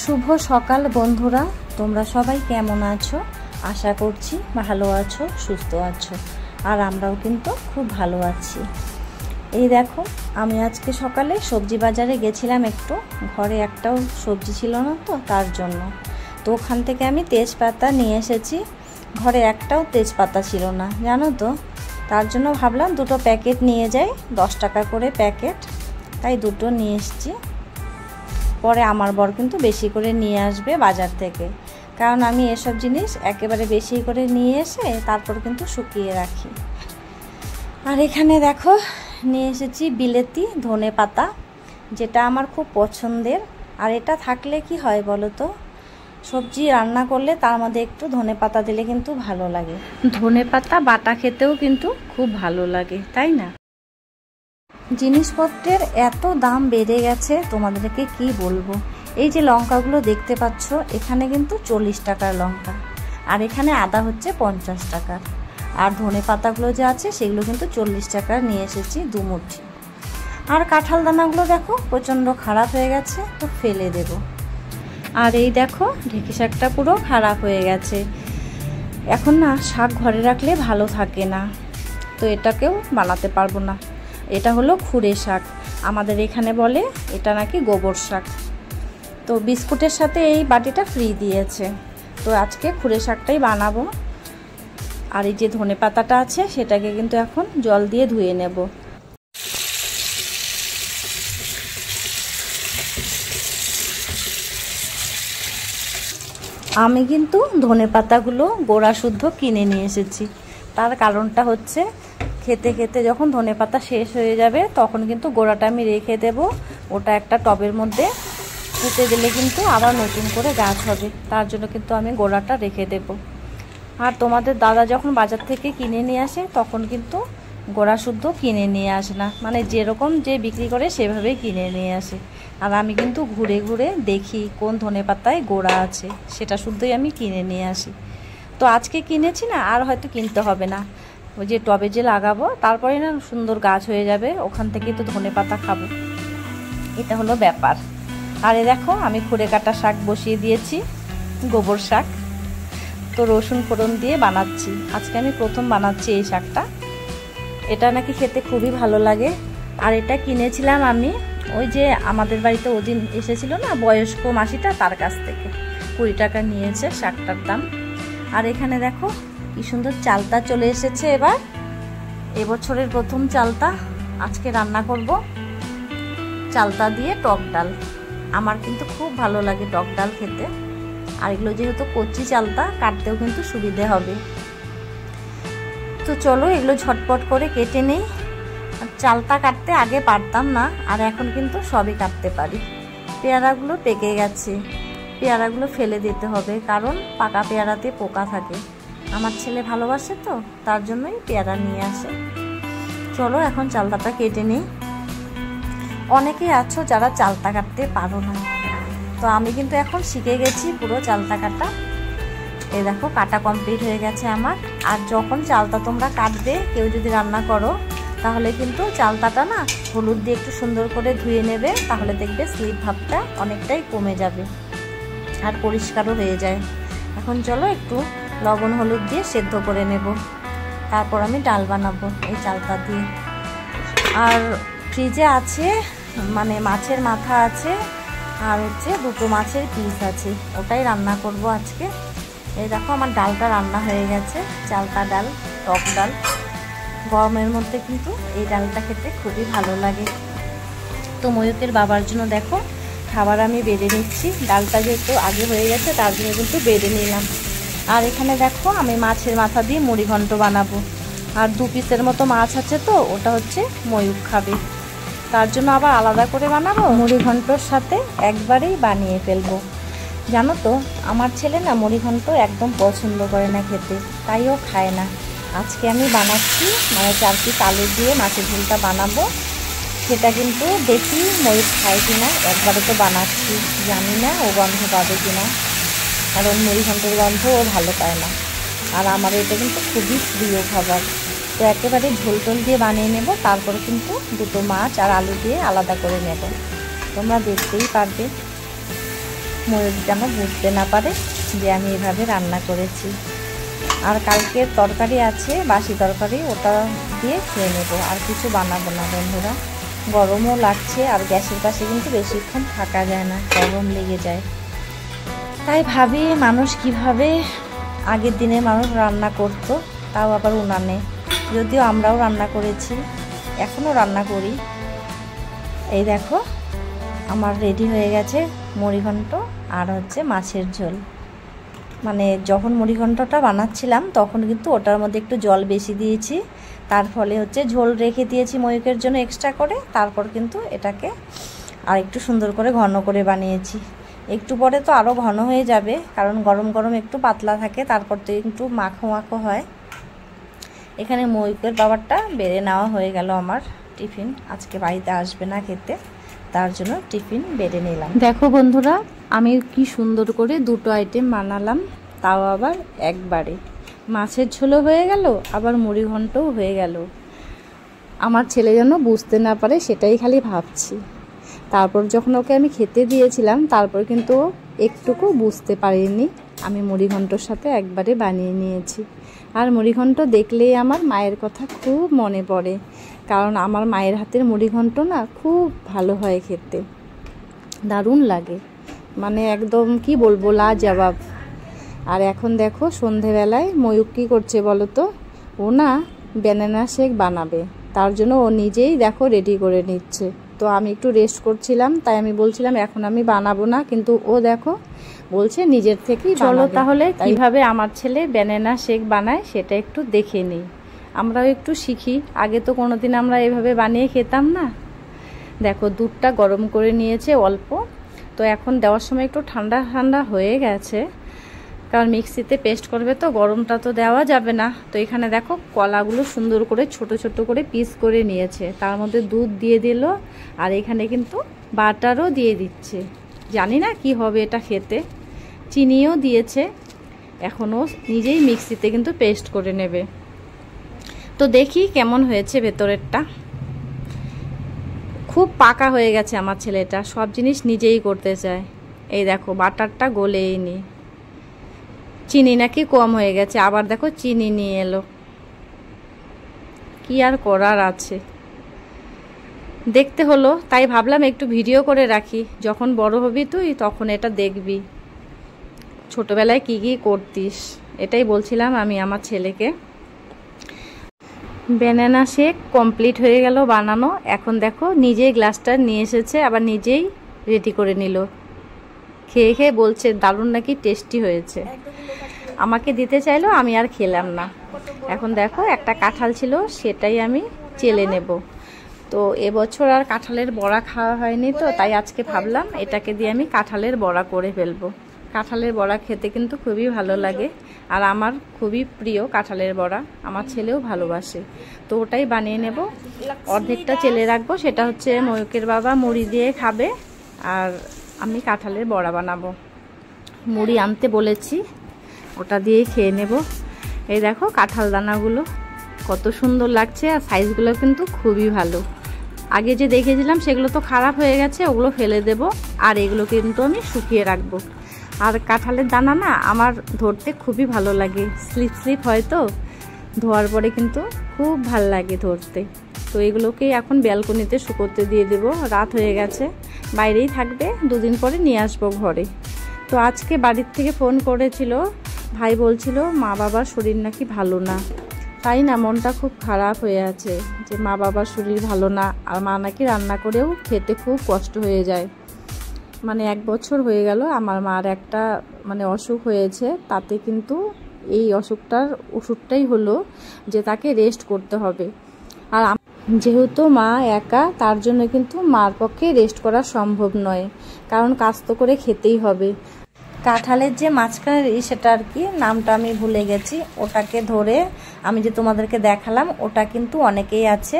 শুভ সকাল বন্ধুরা, তোমরা সবাই কেমন আছো? আশা করছি ভালো আছো, সুস্থ আছো। আর আমরাও কিন্তু খুব ভালো আছি। এই দেখো, আমি আজকে সকালে সবজি বাজারে গেছিলাম একটু। ঘরে একটাও সবজি ছিল না তো, তার জন্য। তো ওখান থেকে আমি তেজপাতা নিয়ে এসেছি। ঘরে একটাও তেজপাতা ছিল না, জানো তো। তার জন্য ভাবলাম দুটো প্যাকেট নিয়ে যাই, 10 টাকা করে প্যাকেট। তাই দুটো নিয়ে এসেছি। পরে আমার বর কিন্তু বেশি করে নিয়ে আসবে বাজার থেকে, কারণ আমি এসব জিনিস একেবারে বেশি করে নিয়ে এসে তারপর কিন্তু শুকিয়ে রাখি। আর এখানে দেখো, নিয়ে এসেছি বিলেতি ধনেপাতা, যেটা আমার খুব পছন্দের। আর এটা থাকলে কি হয় বলো তো, সবজি রান্না করলে তার মধ্যে একটু ধনেপাতা দিলে কিন্তু ভালো লাগে। ধনেপাতা বাটা খেতেও কিন্তু খুব ভালো লাগে, তাই না? জিনিসপত্রের এত দাম বেড়ে গেছে, তোমাদেরকে কি বলবো। এই যে লঙ্কাগুলো দেখতে পাচ্ছ, এখানে কিন্তু 40 টাকার লঙ্কা, আর এখানে আদা হচ্ছে 50 টাকার। আর ধনে পাতাগুলো যে আছে সেগুলো কিন্তু 40 টাকার নিয়ে এসেছি 2 মুঠি। আর কাঁঠাল দানাগুলো দেখো প্রচণ্ড খারাপ হয়ে গেছে, তো ফেলে দেব। আর এই দেখো, ঢেঁকি শাকটা পুরো খারাপ হয়ে গেছে। এখন না, শাক ঘরে রাখলে ভালো থাকে না, তো এটাকেও বানাতে পারবো না। এটা হলো খুঁড়ে শাক, আমাদের এখানে বলে এটা নাকি গোবর শাক। তো বিস্কুটের সাথে এই বাটিটা ফ্রি দিয়েছে, তো আজকে খুঁড়ে শাকটাই বানাবো। আর এই যে ধনে পাতাটা আছে সেটাকে কিন্তু এখন জল দিয়ে ধুয়ে নেব। আমি কিন্তু ধনে পাতাগুলো গোড়া শুদ্ধ কিনে নিয়ে এসেছি। তার কারণটা হচ্ছে, খেতে খেতে যখন ধনেপাতা শেষ হয়ে যাবে তখন কিন্তু গোড়াটা আমি রেখে দেব। ওটা একটা টবের মধ্যে পুঁতে দিলে কিন্তু আবার নতুন করে গাছ হবে, তার জন্য কিন্তু আমি গোড়াটা রেখে দেব। আর তোমাদের দাদা যখন বাজার থেকে কিনে নিয়ে আসে তখন কিন্তু গোড়া শুদ্ধ কিনে নিয়ে আসে না, মানে যেরকম যে বিক্রি করে সেভাবেই কিনে নিয়ে আসে। আর আমি কিন্তু ঘুরে ঘুরে দেখি কোন ধনেপাতায় গোড়া আছে, সেটা শুদ্ধই আমি কিনে নিয়ে আসি। তো আজকে কিনেছি না, আর হয়তো কিনতে হবে না। ওই যে টবে যে লাগাবো, তারপরে না সুন্দর গাছ হয়ে যাবে, ওখান থেকে তো ধনে পাতা খাবো। এটা হলো ব্যাপার। আরে দেখো, আমি খুঁড়ে কাটা শাক বসিয়ে দিয়েছি, গোবর শাক। তো রসুন ফোড়ন দিয়ে বানাচ্ছি, আজকে আমি প্রথম বানাচ্ছি এই শাকটা। এটা নাকি খেতে খুবই ভালো লাগে। আর এটা কিনেছিলাম আমি ওই যে আমাদের বাড়িতে ওদিন এসেছিল না বয়স্ক মাসিটা, তার কাছ থেকে 20 টাকা নিয়েছে শাকটার দাম। আর এখানে দেখো কি সুন্দর চালতা চলে এসেছে। এবার এবছরের প্রথম চালতা আজকে রান্না করব, চালতা দিয়ে টক ডাল। আমার কিন্তু খুব ভালো লাগে টক ডাল খেতে। আর এগুলো যেহেতু কচি চালতা, কাটতেও কিন্তু সুবিধে হবে। তো চলো এগুলো ঝটপট করে কেটে নেই। চালতা কাটতে আগে পারতাম না, আর এখন কিন্তু সবই কাটতে পারি। পেয়ারাগুলো পেকে গেছে, পেয়ারাগুলো ফেলে দিতে হবে, কারণ পাকা পেয়ারাতে পোকা থাকে। আমার ছেলে ভালোবাসে তো, তার জন্যই পেয়ারা নিয়ে আসে। চলো এখন চালতাটা কেটে নিই। অনেকেই আছো যারা চালতা কাটতে পারো না, তো আমি কিন্তু এখন শিখে গেছি পুরো চালতা কাটা। এই দেখো, কাটা কমপ্লিট হয়ে গেছে আমার। আর যখন চালতা তোমরা কাটবে, কেউ যদি রান্না করো, তাহলে কিন্তু চালতাটা না হলুদ দিয়ে একটু সুন্দর করে ধুয়ে নেবে, তাহলে দেখবে স্লিপ ভাবটা অনেকটাই কমে যাবে আর পরিষ্কারও হয়ে যায়। এখন চলো একটু লবণ হলুদ দিয়ে সেদ্ধ করে নেব, তারপর আমি ডাল বানাবো এই চালতা দিয়ে। আর ফ্রিজে আছে মানে মাছের মাথা আছে, আর হচ্ছে 2টো মাছের পিস আছে, ওটাই রান্না করব আজকে। এই দেখো আমার ডালটা রান্না হয়ে গেছে, চালতা ডাল, টক ডাল। গরমের মধ্যে কিন্তু এই ডালটা খেতে খুবই ভালো লাগে। তো ময়ূকের বাবার জন্য দেখো খাবার আমি বেড়ে নিচ্ছি। ডালটা যেহেতু আগে হয়ে গেছে, তার জন্য কিন্তু বেড়ে নিলাম। আর এখানে দেখো আমি মাছের মাথা দিয়ে মুড়ি ঘন্ট বানাবো। আর 2 পিসের মতো মাছ আছে, তো ওটা হচ্ছে ময়ূক খাবে, তার জন্য আবার আলাদা করে বানাবো। মুড়ি ঘন্টর সাথে একবারেই বানিয়ে ফেলবো। জানো তো, আমার ছেলে না মুড়ি ঘন্ট একদম পছন্দ করে না খেতে, তাইও খায় না। আজকে আমি বানাচ্ছি, মানে 4 পিস আলু দিয়ে মাছের ঝোলটা বানাবো। সেটা কিন্তু দেখি ময়ূর খায় কিনা, একবারে তো বানাচ্ছি, জানি না ও গন্ধ পাবে কিনা, কারণ মুড়ি ঘন্টের গন্ধ ও ভালো পায় না। আর আমার এটা কিন্তু খুবই প্রিয় খাবার। তো একেবারে ঝোল টোল দিয়ে বানিয়ে নেব, তারপরে কিন্তু 2টো মাছ আর আলু দিয়ে আলাদা করে নেব, তোমরা দেখতেই পারবে। ময়ূর যেন বুঝতে না পারে যে আমি এভাবে রান্না করেছি। আর কালকের তরকারি আছে, বাসি তরকারি, ওটা দিয়ে খেয়ে নেব, আর কিছু বানাবো না বন্ধুরা। গরমও লাগছে, আর গ্যাসের কাছে কিন্তু বেশিক্ষণ থাকা যায় না, গরম লেগে যায়। তাই ভাবি মানুষ কিভাবে আগের দিনে মানুষ রান্না করতো, তাও আবার উনানে। যদিও আমরাও রান্না করেছি, এখনও রান্না করি। এই দেখো আমার রেডি হয়ে গেছে মুড়িঘণ্ট আর হচ্ছে মাছের ঝোল। মানে যখন মুড়িঘণ্টটা বানাচ্ছিলাম তখন কিন্তু ওটার মধ্যে একটু জল বেশি দিয়েছি, তার ফলে হচ্ছে ঝোল রেখে দিয়েছি ময়ূকের জন্য এক্সট্রা করে। তারপর কিন্তু এটাকে আর একটু সুন্দর করে ঘন করে বানিয়েছি। একটু পরে তো আরও ঘন হয়ে যাবে, কারণ গরম গরম একটু পাতলা থাকে, তারপর তো একটু মাখো মাখো হয়। এখানে ময়ূকের বাবারটা বেড়ে নেওয়া হয়ে গেল আমার। টিফিন আজকে বাড়িতে আসবে না খেতে, তার জন্য টিফিন বেড়ে নিলাম। দেখো বন্ধুরা, আমি কি সুন্দর করে দুটো আইটেম বানালাম, তাও আবার একবারে। মাছের ঝোলও হয়ে গেল, আবার মুড়িঘণ্টও হয়ে গেল। আমার ছেলে যেন বুঝতে না পারে সেটাই খালি ভাবছি। তারপর যখন ওকে আমি খেতে দিয়েছিলাম, তারপর কিন্তু একটুকু বুঝতে পারিনি আমি মুড়িঘণ্টর সাথে একবারে বানিয়ে নিয়েছি। আর মুড়িঘণ্ট দেখলেই আমার মায়ের কথা খুব মনে পড়ে, কারণ আমার মায়ের হাতের মুড়িঘণ্ট না খুব ভালো হয় খেতে, দারুণ লাগে, মানে একদম কি বলবো, লাজবাব। আর এখন দেখো সন্ধেবেলায় ময়ূক কী করছে বলো তো, ও না ব্যানানা শেক বানাবে, তার জন্য ও নিজেই দেখো রেডি করে নিচ্ছে। তো আমি একটু রেস্ট করছিলাম, তাই আমি বলছিলাম এখন আমি বানাবো না, কিন্তু ও দেখো বলছে নিজের থেকেই। চলো তাহলে কিভাবে আমার ছেলে ব্যানানা শেক বানায় সেটা একটু দেখে নিই, আমরাও একটু শিখি। আগে তো কোনোদিন আমরা এভাবে বানিয়ে খেতাম না। দেখো দুধটা গরম করে নিয়েছে অল্প, তো এখন দেওয়ার সময় একটু ঠান্ডা ঠান্ডা হয়ে গেছে, কারণ মিক্সিতে পেস্ট করবে তো গরমটা তো দেওয়া যাবে না। তো এখানে দেখো কলাগুলো সুন্দর করে ছোট ছোট করে পিস করে নিয়েছে, তার মধ্যে দুধ দিয়ে দিল, আর এখানে কিন্তু বাটারও দিয়ে দিচ্ছে। জানি না কি হবে এটা খেতে, চিনিও দিয়েছে। এখনও নিজেই মিক্সিতে কিন্তু পেস্ট করে নেবে। তো দেখি কেমন হয়েছে ভেতরেরটা। খুব পাকা হয়ে গেছে আমার ছেলেটা, সব জিনিস নিজেই করতে চায়। এই দেখো বাটারটা গলেই নি, চিনি নাকি কম হয়ে গেছে, আবার দেখো চিনি নিয়ে এলো। কি আর করার আছে, দেখতে হলো, তাই ভাবলাম একটু ভিডিও করে রাখি। যখন বড় হবি তুই তখন এটা দেখবি, ছোটবেলায় কি কি করতিস। এটাই বলছিলাম আমি আমার ছেলেকে। ব্যানানা শেক কমপ্লিট হয়ে গেল বানানো। এখন দেখো নিজেই গ্লাসটা নিয়ে এসেছে, আবার নিজেই রেডি করে নিল। খেয়ে খেয়ে বলছে দারুণ নাকি টেস্টি হয়েছে। আমাকে দিতে চাইলো, আমি আর খেলাম না। এখন দেখো একটা কাঁঠাল ছিল, সেটাই আমি চেলে নেব। তো এবছর আর কাঁঠালের বড়া খাওয়া হয়নি, তো তাই আজকে ভাবলাম এটাকে দিয়ে আমি কাঁঠালের বড়া করে ফেলবো। কাঁঠালের বড়া খেতে কিন্তু খুবই ভালো লাগে, আর আমার খুবই প্রিয় কাঁঠালের বড়া, আমার ছেলেও ভালোবাসে। তো ওটাই বানিয়ে নেব। অর্ধেকটা চেলে রাখবো, সেটা হচ্ছে ময়ূকের বাবা মুড়ি দিয়ে খাবে, আর আমি কাঁঠালের বড়া বানাবো। মুড়ি আনতে বলেছি, ওটা দিয়েই খেয়ে নেব। এই দেখো কাঁঠাল দানাগুলো কত সুন্দর লাগছে, আর সাইজগুলো কিন্তু খুবই ভালো। আগে যে দেখেছিলাম সেগুলো তো খারাপ হয়ে গেছে, ওগুলো ফেলে দেব, আর এগুলো কিন্তু আমি শুকিয়ে রাখবো। আর কাঁঠালের দানা না আমার ধরতে খুবই ভালো লাগে, স্লিপ স্লিপ হয় তো, ধোয়ার পরে কিন্তু খুব ভাল লাগে ধরতে। তো এগুলোকেই এখন ব্যালকনিতে শুকোতে দিয়ে দেব। রাত হয়ে গেছে, বাইরেই থাকবে, দুদিন পরে নিয়ে আসবো ঘরে। তো আজকে বাড়ির থেকে ফোন করেছিল, ভাই বলছিল মা বাবার শরীর নাকি ভালো না, তাই না মনটা খুব খারাপ হয়ে আছে যে মা বাবার শরীর ভালো না, আর মা নাকি রান্না করেও খেতে খুব কষ্ট হয়ে যায়। মানে 1 বছর হয়ে গেল আমার মার একটা মানে অসুখ হয়েছে, তাতে কিন্তু এই অসুখটার ওষুধটাই হলো যে তাকে রেস্ট করতে হবে। আর যেহেতু মা একা, তার জন্য কিন্তু মার পক্ষে রেস্ট করা সম্ভব নয়, কারণ কাজ তো করে খেতেই হবে। কাঁঠালের যে মাঝখানের সেটা আর কি নামটা আমি ভুলে গেছি, ওটাকে ধরে আমি যে তোমাদেরকে দেখালাম, ওটা কিন্তু অনেকেই আছে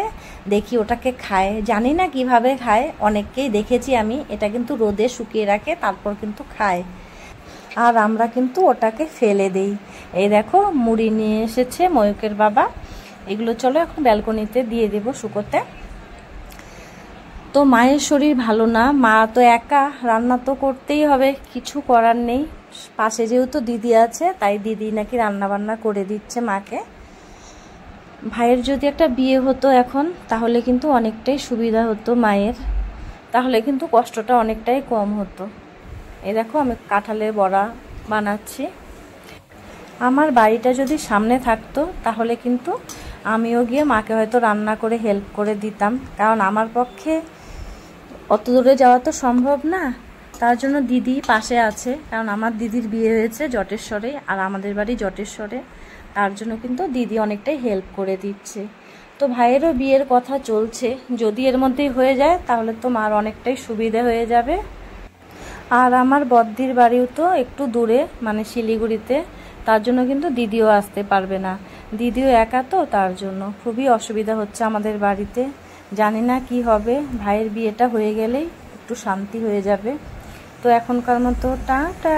দেখি ওটাকে খায়, জানি না কিভাবে খায়, অনেককেই দেখেছি আমি। এটা কিন্তু রোদে শুকিয়ে রাখে, তারপর কিন্তু খায়, আর আমরা কিন্তু ওটাকে ফেলে দেই। এই দেখো মুড়ি নিয়ে এসেছে ময়ূকের বাবা, এগুলো চলো এখন ব্যালকনিতে দিয়ে দেব শুকোতে। তো তো মায়ের শরীর ভালো না, মা তো একা, রান্না তো করতেই হবে, কিছু করার নেই। পাশে যেহেতু দিদি আছে তাই দিদি নাকি রান্না বান্না করে দিচ্ছে মাকে। ভাইয়ের যদি একটা বিয়ে হতো এখন, তাহলে কিন্তু অনেকটাই সুবিধা হতো মায়ের, তাহলে কিন্তু কষ্টটা অনেকটাই কম হতো। এই দেখো আমি কাঁঠালের বড়া বানাচ্ছি। আমার বাড়িটা যদি সামনে থাকতো তাহলে কিন্তু আমিও গিয়ে মাকে হয়তো রান্না করে হেল্প করে দিতাম, কারণ আমার পক্ষে অত দূরে যাওয়া তো সম্ভব না। তার জন্য দিদি পাশে আছে, কারণ আমার দিদির বিয়ে হয়েছে জটেশ্বরে আর আমাদের বাড়ি জটেশ্বরে, তার জন্য কিন্তু দিদি অনেকটাই হেল্প করে দিচ্ছে। তো ভাইয়েরও বিয়ের কথা চলছে, যদি এর মধ্যেই হয়ে যায় তাহলে তো মার অনেকটাই সুবিধা হয়ে যাবে। আর আমার বদ্দির বাড়িও তো একটু দূরে, মানে শিলিগুড়িতে, তার জন্য কিন্তু দিদিও আসতে পারবে না। দিদিও একা তো, তার জন্য খুবই অসুবিধা হচ্ছে আমাদের বাড়িতে। জানি না কি হবে, ভাইয়ের বিয়েটা হয়ে গেলেই একটু শান্তি হয়ে যাবে। তো এখনকার মতো টাটা।